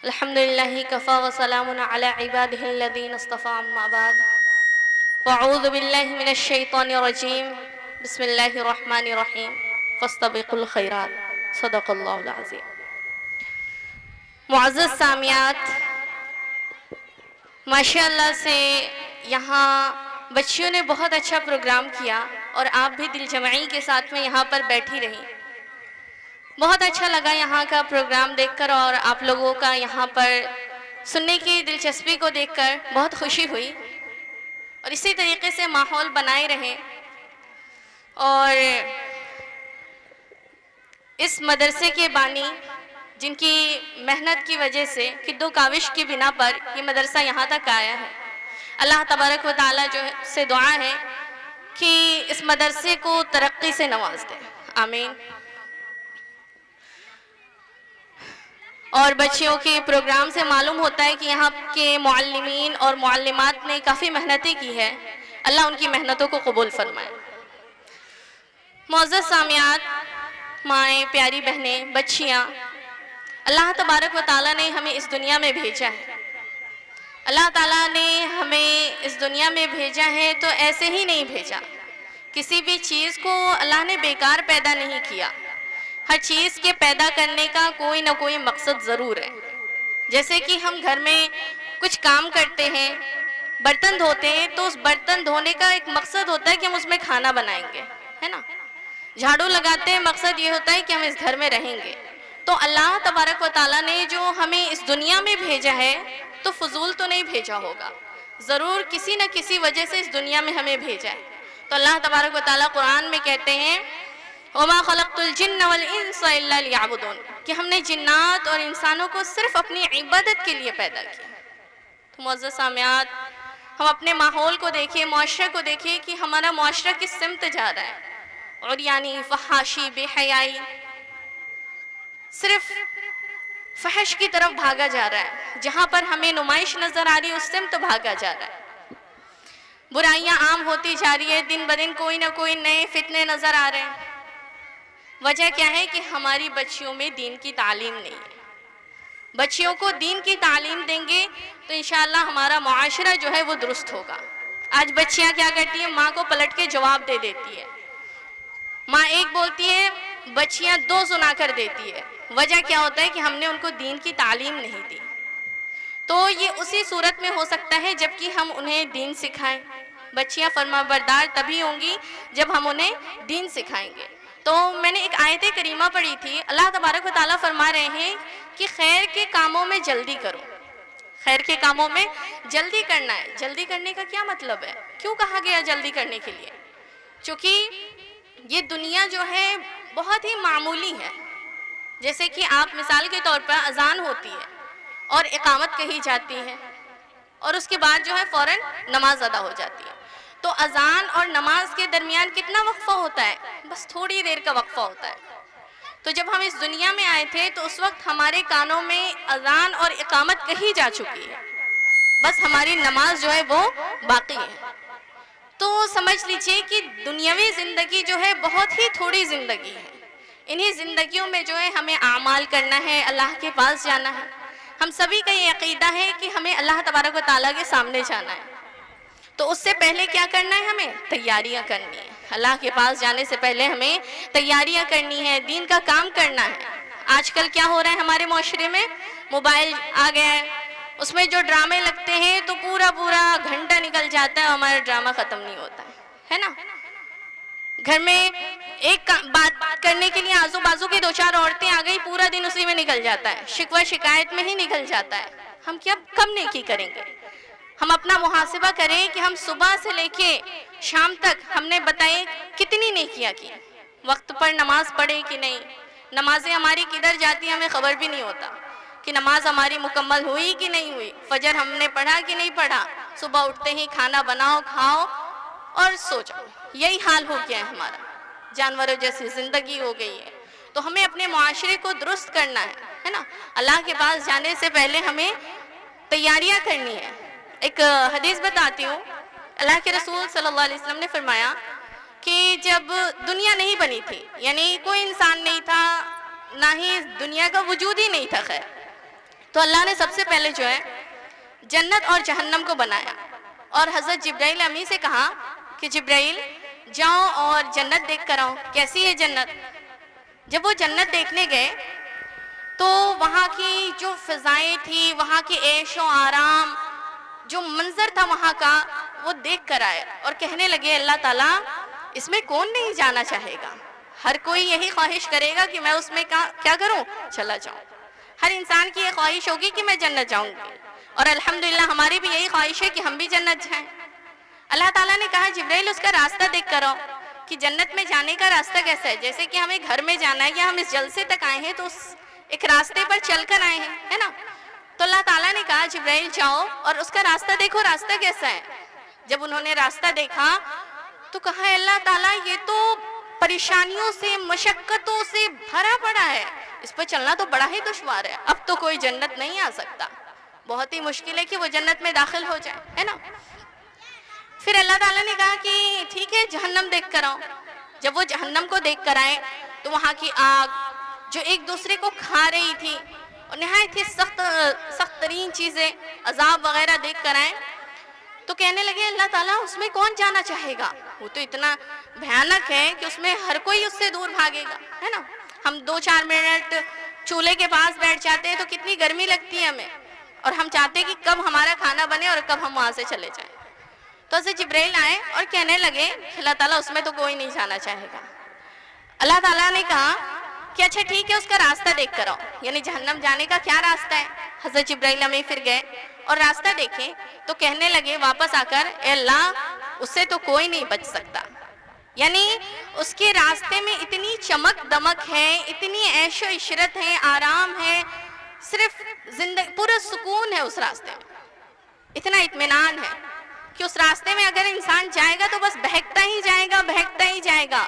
الحمد لله كفى وسلام على عباده الذين اصطفى أما بعد فأعوذ بالله من الشيطان الرجيم بسم الله الرحمن الرحيم فاستبقوا الخيرات صدق اللہ العظیم. معزز سامعات، ماشاءاللہ سے یہاں بچیوں نے بہت اچھا پروگرام کیا اور آپ بھی دل جمعی کے ساتھ میں یہاں پر بیٹھی رہی. بہت اچھا لگا یہاں کا پروگرام دیکھ کر اور آپ لوگوں کا یہاں پر سننے کی دلچسپی کو دیکھ کر بہت خوشی ہوئی. اور اسی طریقے سے ماحول بنائے رہیں اور اس مدرسے کے بانی جن کی محنت کی وجہ سے خد و کاوش کی بنا پر یہ مدرسہ یہاں تک آیا ہے، اللہ تبارک و تعالیٰ سے دعا ہے کہ اس مدرسے کو ترقی سے نواز دے، آمین. اور بچیوں کے پروگرام سے معلوم ہوتا ہے کہ یہاں کے معلمین اور معلمات نے کافی محنتیں کی ہے، اللہ ان کی محنتوں کو قبول فرمائے. معزز سامعات، مائیں، پیاری بہنیں، بچیاں، اللہ تبارک و تعالیٰ نے ہمیں اس دنیا میں بھیجا ہے. اللہ تعالیٰ نے ہمیں اس دنیا میں بھیجا ہے تو ایسے ہی نہیں بھیجا. کسی بھی چیز کو اللہ نے بیکار پیدا نہیں کیا. ہر چیز کے پیدا کرنے کا کوئی نہ کوئی مقصد ضرور ہے. جیسے کہ ہم گھر میں کچھ کام کرتے ہیں، برتن دھوتے ہیں تو اس برتن دھونے کا ایک مقصد ہوتا ہے کہ ہم اس میں کھانا بنائیں گے، ہے نا. جھاڑو لگاتے ہیں، مقصد یہ ہوتا ہے کہ ہم اس گھر میں رہیں گے. تو اللہ تبارک و تعالیٰ نے جو ہمیں اس دنیا میں بھیجا ہے تو فضول تو نہیں بھیجا ہوگا، ضرور کسی نہ کسی وجہ سے اس دنیا میں ہمیں بھیجا ہے. تو اللہ تبارک و تعالیٰ قرآن میں کہتے ہیں وَمَا خَلَقْتُ الْجِنَّ وَالْإِنسَ إِلَّا لِيَعْبُدُونَ، کہ ہم نے جنات اور انسانوں کو صرف اپنی عبادت کے لیے پیدا کیا. تو معزز سامعات، ہم اپنے ماحول کو دیکھیں، معاشرے کو دیکھیں کہ ہمارا معاشرہ کس سمت جا رہا ہے. اور یعنی فحاشی، بے حیائی، صرف فحش کی طرف بھاگا جا رہا ہے. جہاں پر ہمیں نمائش نظر آ رہی ہے اس سمت بھاگا جا رہا ہے. برائیاں عام ہوتی جا رہی ہے، دن بدن کوئی نہ کوئی نئے فتنے نظر آ رہے ہیں. وجہ کیا ہے کہ ہماری بچیوں میں دین کی تعلیم نہیں ہے. بچیوں کو دین کی تعلیم دیں گے تو انشاءاللہ ہمارا معاشرہ جو ہے وہ درست ہوگا. آج بچیاں کیا کرتی ہیں؟ ماں کو پلٹ کے جواب دے دیتی ہے. ماں ایک بولتی ہے، بچیاں دو سنا کر دیتی ہے. وجہ کیا ہوتا ہے کہ ہم نے ان کو دین کی تعلیم نہیں دی. تو یہ اسی صورت میں ہو سکتا ہے جبکہ ہم انہیں دین سکھائیں. بچیاں فرما بردار تبھی ہوں گی جب ہم انہیں دین سکھائیں گے. تو میں نے ایک آیت کریمہ پڑھی تھی، اللہ تبارک و تعالیٰ فرما رہے ہیں کہ خیر کے کاموں میں جلدی کرو. خیر کے کاموں میں جلدی کرنا ہے. جلدی کرنے کا کیا مطلب ہے؟ کیوں کہا گیا جلدی کرنے کے لیے؟ چونکہ یہ دنیا جو ہے بہت ہی معمولی ہے. جیسے کہ آپ مثال کے طور پر اذان ہوتی ہے اور اقامت کہی جاتی ہے اور اس کے بعد جو ہے فوراً نماز ادا ہو جاتی ہے. تو اذان اور نماز کے درمیان کتنا وقفہ ہوتا ہے؟ بس تھوڑی دیر کا وقفہ ہوتا ہے. تو جب ہم اس دنیا میں آئے تھے تو اس وقت ہمارے کانوں میں اذان اور اقامت کہی جا چکی ہے، بس ہماری نماز جو ہے وہ باقی ہے. تو سمجھ لیجئے کہ دنیاوی زندگی جو ہے بہت ہی تھوڑی زندگی ہے. انہی زندگیوں میں جو ہے ہمیں اعمال کرنا ہے، اللہ کے پاس جانا ہے. ہم سبھی کا یہ عقیدہ ہے کہ ہمیں اللہ تبارک و تعالیٰ کے سامنے جانا ہے. تو اس سے پہلے کیا کرنا ہے؟ ہمیں تیاریاں کرنی ہے. اللہ کے پاس جانے سے پہلے ہمیں تیاریاں کرنی ہے، دین کا کام کرنا ہے. آج کل کیا ہو رہا ہے ہمارے معاشرے میں؟ موبائل آ گیا ہے، اس میں جو ڈرامے لگتے ہیں تو پورا گھنٹہ نکل جاتا ہے، ہمارا ڈرامہ ختم نہیں ہوتا ہے نا. گھر میں ایک بات کرنے کے لیے آزو بازو کی دو چار عورتیں آ گئی، پورا دن اسی میں نکل جاتا ہے، شکوہ شکایت میں ہی نکل جاتا ہے. ہم کب نیکی کریں گے؟ ہم اپنا محاسبہ کریں کہ ہم صبح سے لے کے شام تک ہم نے بتائے کتنی نیکیاں کی. وقت پر نماز پڑھے کہ نہیں، نمازیں ہماری کدھر جاتی ہیں ہمیں خبر بھی نہیں ہوتا کہ نماز ہماری مکمل ہوئی کہ نہیں ہوئی. فجر ہم نے پڑھا کہ نہیں پڑھا. صبح اٹھتے ہی کھانا بناؤ، کھاؤ اور سو جاؤ. یہی حال ہو گیا ہے ہمارا، جانوروں جیسی زندگی ہو گئی ہے. تو ہمیں اپنے معاشرے کو درست کرنا ہے نا. اللہ کے پاس جانے سے پہلے ہمیں تیاریاں کرنی ہے. ایک حدیث بتاتی ہوں، اللہ کے رسول صلی اللہ علیہ وسلم نے فرمایا کہ جب دنیا نہیں بنی تھی، یعنی کوئی انسان نہیں تھا، نہ ہی دنیا کا وجود ہی نہیں تھا خیر، تو اللہ نے سب سے پہلے جو ہے جنت اور جہنم کو بنایا اور حضرت جبرائیل امی سے کہا کہ جبرائیل جاؤ اور جنت دیکھ کر آؤ، کیسی ہے جنت۔ جب وہ جنت دیکھنے گئے تو وہاں کی جو فضائیں تھی، وہاں کی عیش و آرام، جو منظر تھا وہاں کا، وہ دیکھ کر آئے اور کہنے لگے اللہ تعالیٰ اس میں کون نہیں جانا چاہے گا، ہر کوئی یہی خواہش کرے گا کہ میں اس میں کیا کروں، چلا جاؤں۔ ہر انسان کی یہ خواہش ہوگی کہ میں جنت جاؤں گی، اور الحمدللہ ہماری بھی یہی خواہش ہے کہ ہم بھی جنت جائیں۔ اللہ تعالیٰ نے کہا جبرائیل اس کا راستہ دیکھ کر آؤ کہ جنت میں جانے کا راستہ کیسا ہے، جیسے کہ ہمیں گھر میں جانا ہے یا ہم اس جلسے تک آئے ہیں تو اس ایک راستے پر چل کر آئے ہیں، ہے نا۔ تو اللہ تعالیٰ نے کہا جبرائیل جاؤ اور اس کا راستہ دیکھو، راستہ کیسا ہے۔ جب انہوں نے راستہ دیکھا تو کہا اللہ تعالیٰ یہ تو پریشانیوں سے، مشقتوں سے بھرا پڑا ہے، اس پر چلنا تو بڑا ہی دشوار ہے، اب تو کوئی جنت نہیں آ سکتا، بہت ہی مشکل ہے کہ وہ جنت میں داخل ہو جائے، ہے نا۔ پھر اللہ تعالیٰ نے کہا کہ ٹھیک ہے جہنم دیکھ کر آؤ۔ جب وہ جہنم کو دیکھ کر آئے تو وہاں کی آگ جو ایک دوسرے کو کھا رہی تھی اور نہایت ہی سخت ترین چیزیں، عذاب وغیرہ دیکھ کر آئے تو کہنے لگے اللہ تعالیٰ اس میں کون جانا چاہے گا، وہ تو اتنا بھیانک ہے کہ اس میں ہر کوئی اس سے دور بھاگے گا، ہے نا۔ ہم 2-4 منٹ چولہے کے پاس بیٹھ جاتے ہیں تو کتنی گرمی لگتی ہے ہمیں، اور ہم چاہتے ہیں کہ کب ہمارا کھانا بنے اور کب ہم وہاں سے چلے جائیں۔ تو حضرت جبرائیل آئے اور کہنے لگے اللہ تعالیٰ اس میں تو کوئی نہیں جانا چاہے گا۔ اللہ تعالیٰ نے کہا کہ اچھا ٹھیک ہے اس کا راستہ دیکھ کر آؤ، یعنی جہنم جانے کا کیا راستہ ہے۔ حضرت جبرائیل امی پھر گئے اور راستہ دیکھیں تو کہنے لگے واپس آ کر اے اللہ اس سے تو کوئی نہیں بچ سکتا، یعنی اس کے راستے میں اتنی چمک دمک ہے، اتنی عیش و عشرت ہے، آرام ہے، صرف زندگی پورا سکون ہے اس راستے میں، اتنا اطمینان ہے کہ اس راستے میں اگر انسان جائے گا تو بس بہکتا ہی جائے گا، بہکتا ہی جائے گا۔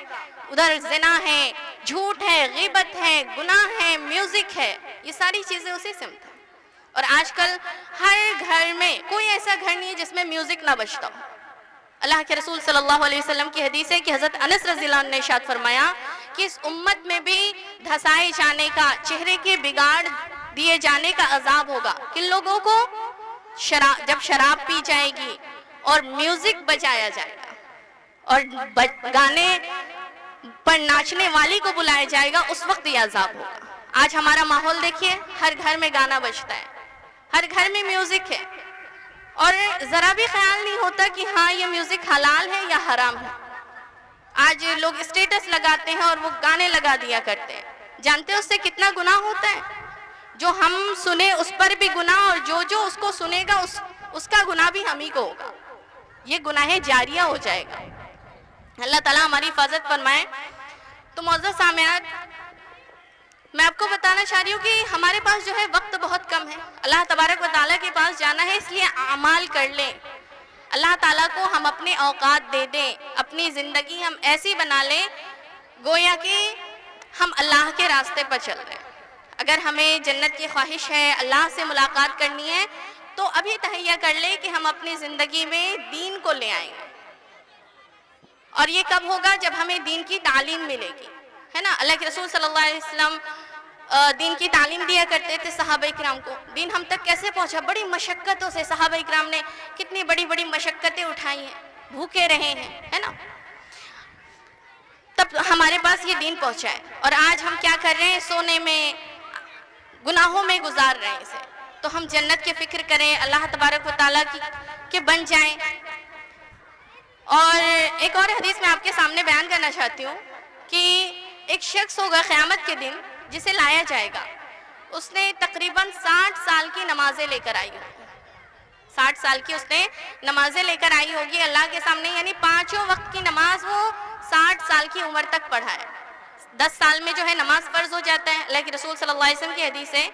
ادھر زنا ہے، جھوٹ ہے، غیبت ہے، گناہ ہے، میوزک ہے، یہ ساری چیزیں اسی سمت ہیں۔ اور آج کل ہر گھر میں کوئی ایسا گھر نہیں ہے جس میں میوزک نہ بجتا ہو۔ اللہ کے رسول صلی اللہ علیہ وسلم کی حدیث ہے کہ حضرت انس رضی اللہ عنہ نے ارشاد فرمایا کہ اس امت میں بھی دھسائے جانے کا، چہرے کے بگاڑ دیے جانے کا عذاب ہوگا۔ کن لوگوں کو؟ جب شراب پی جائے گی اور میوزک بجایا جائے گا اور گانے پر ناچنے والی کو بلایا جائے گا، اس وقت یہ عذاب ہوگا۔ آج ہمارا ماحول دیکھیے، ہر گھر میں گانا بجتا ہے، ہر گھر میں میوزک ہے، اور ذرا بھی خیال نہیں ہوتا کہ ہاں یہ میوزک حلال ہے یا حرام ہے۔ آج لوگ اسٹیٹس لگاتے ہیں اور وہ گانے لگا دیا کرتے ہیں، جانتے ہیں اس سے کتنا گناہ ہوتا ہے؟ جو ہم سنے اس پر بھی گناہ، اور جو اس کو سنے گا اس کا گناہ بھی ہم ہی کو ہوگا، یہ گناہ جاریہ ہو جائے گا۔ اللہ تعالیٰ ہماری حفاظت فرمائے۔ تو معزز سامعین، میں آپ کو بتانا چاہ رہی ہوں کہ ہمارے پاس جو ہے وقت بہت کم ہے، اللہ تبارک و تعالیٰ کے پاس جانا ہے، اس لیے اعمال کر لیں، اللہ تعالیٰ کو ہم اپنے اوقات دے دیں، اپنی زندگی ہم ایسی بنا لیں گویا کہ ہم اللہ کے راستے پر چل رہے ہیں۔ اگر ہمیں جنت کی خواہش ہے، اللہ سے ملاقات کرنی ہے، تو ابھی تہیہ کر لیں کہ ہم اپنی زندگی میں دین کو لے آئیں گے، اور یہ کب ہوگا؟ جب ہمیں دین کی تعلیم ملے گی، ہے نا۔ اللہ کے رسول صلی اللہ علیہ وسلم دین کی تعلیم دیا کرتے تھے صحابہ اکرام کو۔ دین ہم تک کیسے پہنچا؟ بڑی مشقتوں سے، صحابہ اکرام نے کتنی بڑی بڑی مشقتیں اٹھائی ہیں، بھوکے رہے ہیں، ہے نا، تب ہمارے پاس یہ دین پہنچا ہے۔ اور آج ہم کیا کر رہے ہیں؟ سونے میں، گناہوں میں گزار رہے ہیں اسے۔ تو ہم جنت کی فکر کریں، اللہ تبارک و تعالیٰ کی بن جائیں۔ اور ایک اور حدیث میں آپ کے سامنے بیان کرنا چاہتی ہوں کہ ایک شخص ہوگا قیامت کے دن جسے لایا جائے گا، اس نے تقریباً 60 سال کی نمازیں لے کر آئی ہوگی، 60 سال کی اس نے نمازیں لے کر آئی ہوگی اللہ کے سامنے، یعنی 5 وقت کی نماز وہ 60 سال کی عمر تک پڑھا ہے۔ 10 سال میں جو ہے نماز فرض ہو جاتا ہے۔ اللہ کے رسول صلی اللہ علیہ وسلم کی حدیث ہے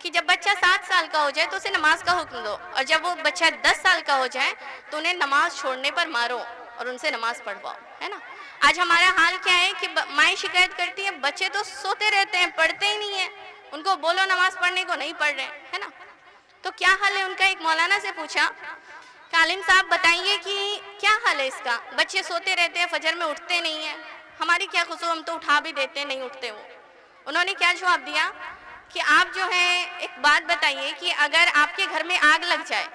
کہ جب بچہ 7 سال کا ہو جائے تو اسے نماز کا حکم دو، اور جب وہ بچہ 10 سال کا ہو جائے تو انہیں نماز چھوڑنے پر مارو اور ان سے نماز پڑھواؤ، ہے نا۔ آج ہمارا حال کیا ہے کہ مائیں شکایت کرتی ہیں بچے تو سوتے رہتے ہیں، پڑھتے ہی نہیں ہیں، ان کو بولو نماز پڑھنے کو نہیں پڑھ رہے، ہے نا۔ تو کیا حل ہے ان کا؟ ایک مولانا سے پوچھا کہ عالم صاحب بتائیے کہ کیا حل ہے اس کا؟ بچے سوتے رہتے ہیں، فجر میں اٹھتے نہیں ہیں، ہماری کیا قصور، ہم تو اٹھا بھی دیتے ہیں، نہیں اٹھتے وہ۔ انہوں نے کیا جواب دیا کہ آپ جو ہے ایک بات بتائیے کہ اگر آپ کے گھر میں آگ لگ جائے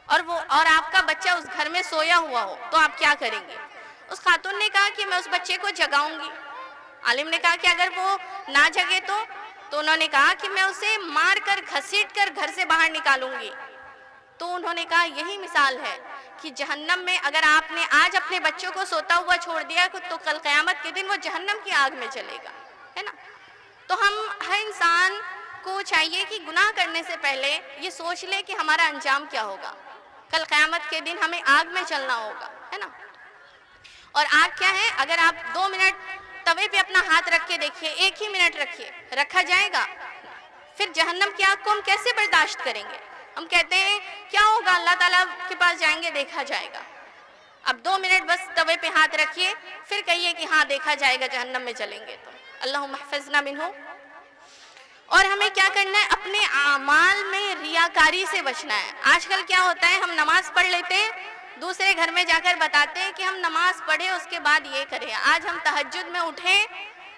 اور آپ کا بچہ اس گھر میں سویا ہوا ہو تو آپ کیا کریں گے؟ اس خاتون نے کہا کہ میں اس بچے کو جگاؤں گی۔ عالم نے کہا کہ اگر وہ نہ جگے تو انہوں نے کہا کہ میں اسے مار کر گھسیٹ کر گھر سے باہر نکالوں گی۔ تو انہوں نے کہا یہی مثال ہے کہ جہنم میں اگر آپ نے آج اپنے بچوں کو سوتا ہوا چھوڑ دیا تو کل قیامت کے دن وہ جہنم کی آگ میں چلے گا، ہے نا؟ تو ہم ہر انسان کو چاہیے کہ گناہ کرنے سے پہلے یہ سوچ لے کہ ہمارا انجام کیا ہوگا، کل قیامت کے دن ہمیں آگ میں چلنا ہوگا، ہے نا؟ اور آگ کیا ہے؟ اگر آپ 2 منٹ توے پہ اپنا ہاتھ رکھ کے دیکھیے، 1 ہی منٹ رکھیے، رکھا جائے گا؟ پھر جہنم کی آگ کو ہم کیسے برداشت کریں گے؟ ہم کہتے ہیں کیا ہوگا، اللہ تعالیٰ کے پاس جائیں گے دیکھا جائے گا۔ اب 2 منٹ بس توے پہ ہاتھ رکھیے، پھر کہیے کہ ہاں دیکھا جائے گا، جہنم میں چلیں گے تو۔ اللہم احفظنا منہ۔ اور ہمیں کیا کرنا ہے؟ اپنے اعمال میں ریاکاری سے بچنا ہے۔ آج کل کیا ہوتا ہے، ہم نماز پڑھ لیتے ہیں، دوسرے گھر میں جا کر بتاتے ہیں کہ ہم نماز پڑھے اس کے بعد یہ کریں، آج ہم تہجد میں اٹھیں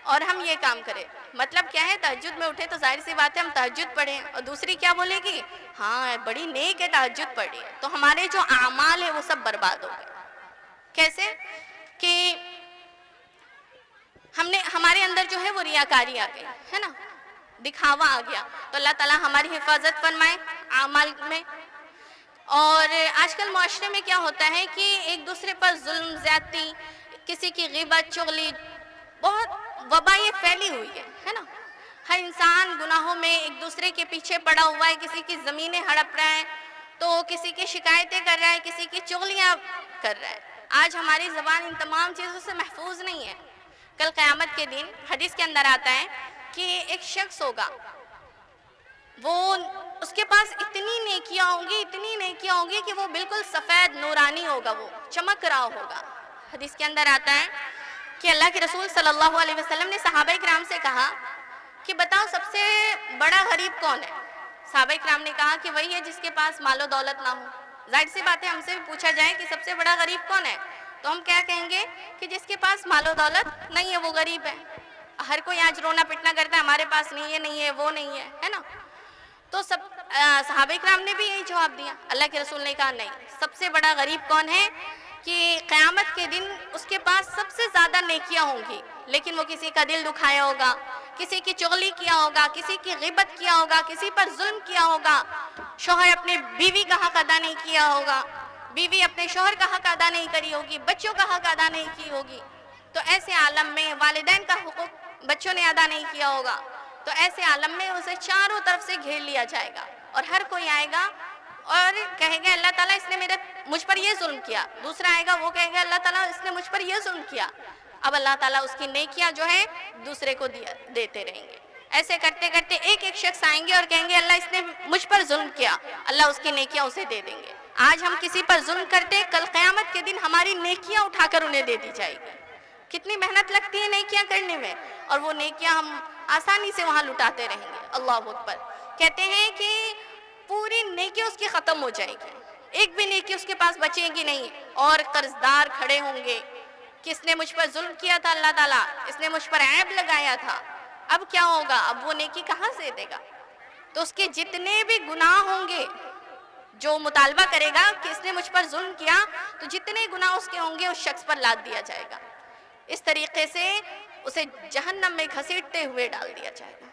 اور ہم یہ کام کریں۔ مطلب کیا ہے؟ تہجد میں اٹھے تو ظاہر سی بات ہے ہم تہجد پڑھیں، اور دوسری کیا بولے گی؟ ہاں بڑی نیک ہے، تہجد پڑھی ہے۔ تو ہمارے جو اعمال ہے وہ سب برباد ہو گئے۔ کیسے؟ کہ ہمارے اندر جو ہے وہ ریاکاری آ گئی، ہے نا، دکھاوا آ گیا۔ تو اللہ تعالیٰ ہماری حفاظت فرمائے اعمال میں۔ اور آج کل معاشرے میں کیا ہوتا ہے کہ ایک دوسرے پر ظلم، زیادتی، کسی کی غیبت، چغلی، بہت وبا یہ پھیلی ہوئی ہے نا؟ ہر انسان گناہوں میں ایک دوسرے کے پیچھے پڑا ہوا ہے، کسی کی زمینیں ہڑپ رہا ہے تو کسی کی شکایتیں کر رہا ہے، کسی کی چغلیاں کر رہا ہے۔ آج ہماری زبان ان تمام چیزوں سے محفوظ نہیں ہے۔ کل قیامت کے دن حدیث کے اندر آتا ہے کہ ایک شخص ہوگا، اس کے پاس اتنی نیکیاں ہوں گی کہ وہ بالکل سفید نورانی ہوگا، وہ چمک رہا ہوگا۔ حدیث کے اندر آتا ہے کہ اللہ کے رسول صلی اللہ علیہ وسلم نے صحابہ کرام سے کہا کہ بتاؤ سب سے بڑا غریب کون ہے؟ صحابہ کرام نے کہا کہ وہی ہے جس کے پاس مال و دولت نہ ہو۔ ظاہر سی بات ہے، ہم سے بھی پوچھا جائے کہ سب سے بڑا غریب کون ہے تو ہم کیا کہیں گے کہ جس کے پاس مال و دولت نہیں ہے وہ غریب ہے۔ ہر کوئی آج رونا پٹنا کرتا ہے ہمارے پاس نہیں ہے وہ نہیں ہے نا؟ تو صحابہ کرام نے بھی یہی جواب دیا۔ اللہ کے رسول نے کہا نہیں، سب سے بڑا غریب کون ہے کہ قیامت کے دن اس کے پاس سب سے زیادہ نیکیاں ہوں گی لیکن وہ کسی کا دل دکھایا ہوگا، کسی کی چغلی کیا ہوگا، کسی کی غیبت کیا ہوگا، کسی پر ظلم کیا ہوگا، شوہر اپنے بیوی کا حق ادا نہیں کیا ہوگا، بیوی اپنے شوہر کا حق ادا نہیں کری ہوگی، بچوں کا حق ادا نہیں کی ہوگی، تو ایسے عالم میں والدین کا حقوق بچوں نے ادا نہیں کیا ہوگا، تو ایسے عالم میں اسے چاروں طرف سے گھیر لیا جائے گا اور ہر کوئی آئے گا اور کہے گا اللہ تعالیٰ اس نے مجھ پر یہ ظلم کیا، دوسرا آئے گا وہ کہے گا اللہ تعالیٰ اس نے مجھ پر یہ ظلم کیا۔ اب اللہ تعالیٰ اس کی نیکیاں جو ہے دوسرے کو دیتے رہیں گے۔ ایسے کرتے کرتے ایک شخص آئیں گے اور کہیں گے اللہ اس نے مجھ پر ظلم کیا، اللہ اس کی نیکیاں اسے دے دیں گے۔ آج ہم کسی پر ظلم کرتے، کل قیامت کے دن ہماری نیکیاں اٹھا کر انہیں دے دی جائے گی۔ کتنی محنت لگتی ہے نیکیاں کرنے میں، اور وہ نیکیاں ہم آسانی سے وہاں لٹاتے رہیں گے۔ اللہ اکبر۔ کہتے ہیں کہ پوری نیکی اس کی ختم ہو جائے گی، ایک بھی نیکی اس کے پاس بچے گی نہیں، اور قرضدار کھڑے ہوں گے کہ اس نے مجھ پر ظلم کیا تھا اللہ تعالیٰ، اس نے مجھ پر عیب لگایا تھا، اب کیا ہوگا؟ اب وہ نیکی کہاں سے دے گا؟ تو اس کے جتنے بھی گناہ ہوں گے، جو مطالبہ کرے گا کہ اس نے مجھ پر ظلم کیا تو جتنے گناہ اس کے ہوں گے اس شخص پر لاد دیا جائے گا۔ اس طریقے سے اسے جہنم میں گھسیٹتے ہوئے ڈال دیا جائے گا،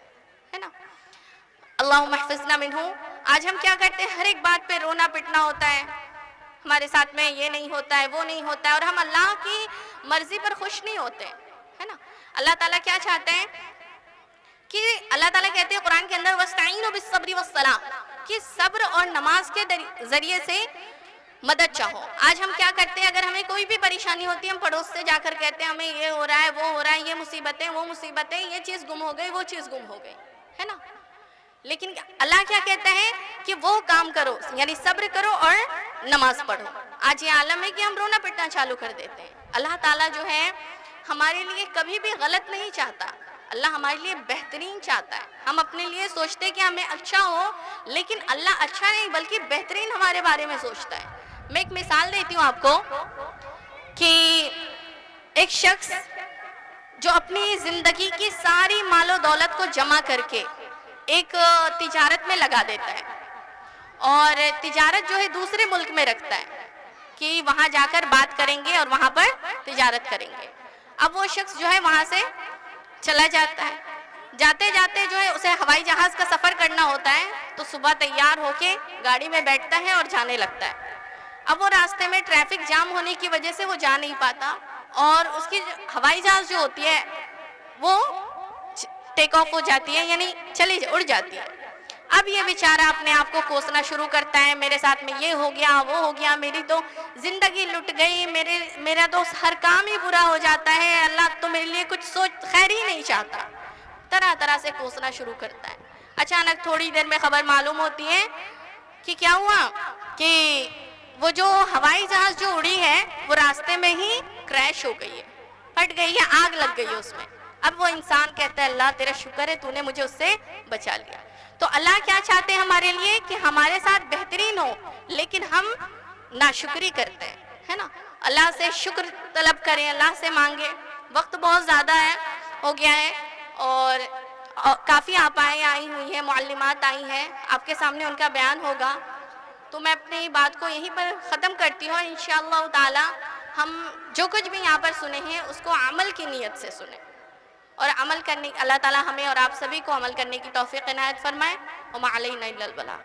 ہے نا؟ اللہم احفظنا منہ۔ آج ہم کیا کرتے ہیں؟ ہر ایک بات پہ رونا پٹنا ہوتا ہے، ہمارے ساتھ میں یہ نہیں ہوتا ہے وہ نہیں ہوتا ہے، اور ہم اللہ کی مرضی پر خوش نہیں ہوتے، ہے نا؟ اللہ تعالیٰ کیا چاہتے ہیں کہ اللہ تعالیٰ کہتے ہیں قرآن کے اندر وَاسْتَعِينُوا بِالصَّبْرِ وَالصَّلَاةِ، کہ صبر اور نماز کے ذریعے سے مدد چاہو۔ آج ہم کیا کرتے ہیں؟ اگر ہمیں کوئی بھی پریشانی ہوتی ہے ہم پڑوس سے جا کر کہتے ہیں ہمیں یہ ہو رہا ہے وہ ہو رہا ہے، یہ مصیبتیں وہ مصیبتیں، یہ چیز گم ہو گئی وہ چیز گم ہو گئی، ہے نا؟ لیکن اللہ کیا کہتا ہے کہ وہ کام کرو، یعنی صبر کرو اور نماز پڑھو۔ آج یہ عالم ہے کہ ہم رونا پٹنا چالو کر دیتے ہیں۔ اللہ تعالیٰ جو ہے ہمارے لیے کبھی بھی غلط نہیں چاہتا، اللہ ہمارے لیے بہترین چاہتا ہے۔ ہم اپنے لیے سوچتے کہ ہمیں اچھا ہو، لیکن اللہ اچھا نہیں بلکہ بہترین ہمارے بارے میں سوچتا ہے۔ میں ایک مثال دیتی ہوں آپ کو کہ ایک شخص جو اپنی زندگی کی ساری مال و دولت کو جمع کر کے ایک تجارت میں لگا دیتا ہے اور تجارت جو ہے دوسرے ملک میں رکھتا ہے کہ وہاں جا کر بات کریں گے اور وہاں پر تجارت کریں گے. اب وہ شخص جو ہے وہاں سے چلا جاتا ہے. جاتے جاتے جو ہے اسے ہوائی جہاز کا سفر کرنا ہوتا ہے تو صبح تیار ہو کے گاڑی میں بیٹھتا ہے اور جانے لگتا ہے. اب وہ راستے میں ٹریفک جام ہونے کی وجہ سے وہ جا نہیں پاتا اور اس کی ہوائی جہاز جو ہوتی ہے وہ ٹیک آف ہو جاتی ہے، یعنی اڑ جاتی ہے. اب یہ بیچارہ اپنے آپ کو کوسنا شروع کرتا ہے، میرے ساتھ میں یہ ہو گیا وہ ہو گیا، میری تو زندگی لٹ گئی، میرا تو ہر کام ہی برا ہو جاتا ہے، اللہ تو میرے لیے کچھ خیر ہی نہیں چاہتا. طرح طرح سے کوسنا شروع کرتا ہے. اچانک تھوڑی دیر میں خبر معلوم ہوتی ہے کہ کیا ہوا کہ وہ جو ہوائی جہاز جو اڑی ہے وہ راستے میں ہی کریش ہو گئی ہے، پھٹ گئی ہے، آگ لگ گئی ہے اس میں. اب وہ انسان کہتا ہے اللہ تیرا شکر ہے تو نے مجھے اس سے بچا لیا. تو اللہ کیا چاہتے ہیں ہمارے لیے کہ ہمارے ساتھ بہترین ہو، لیکن ہم ناشکری کرتے ہیں، ہے نا. اللہ سے شکر طلب کریں، اللہ سے مانگیں. وقت بہت زیادہ ہو گیا ہے اور کافی آپائیں آئی ہوئی ہیں، معلمات آئی ہیں، آپ کے سامنے ان کا بیان ہوگا. تو میں اپنی بات کو یہیں پر ختم کرتی ہوں. انشاءاللہ تعالی ہم جو کچھ بھی یہاں پر سنے ہیں اس کو عمل کی نیت سے سنیں اور عمل کرنے، اللہ تعالی ہمیں اور آپ سبھی کو عمل کرنے کی توفیق عنایت فرمائے. وما علینا الا البلاغ.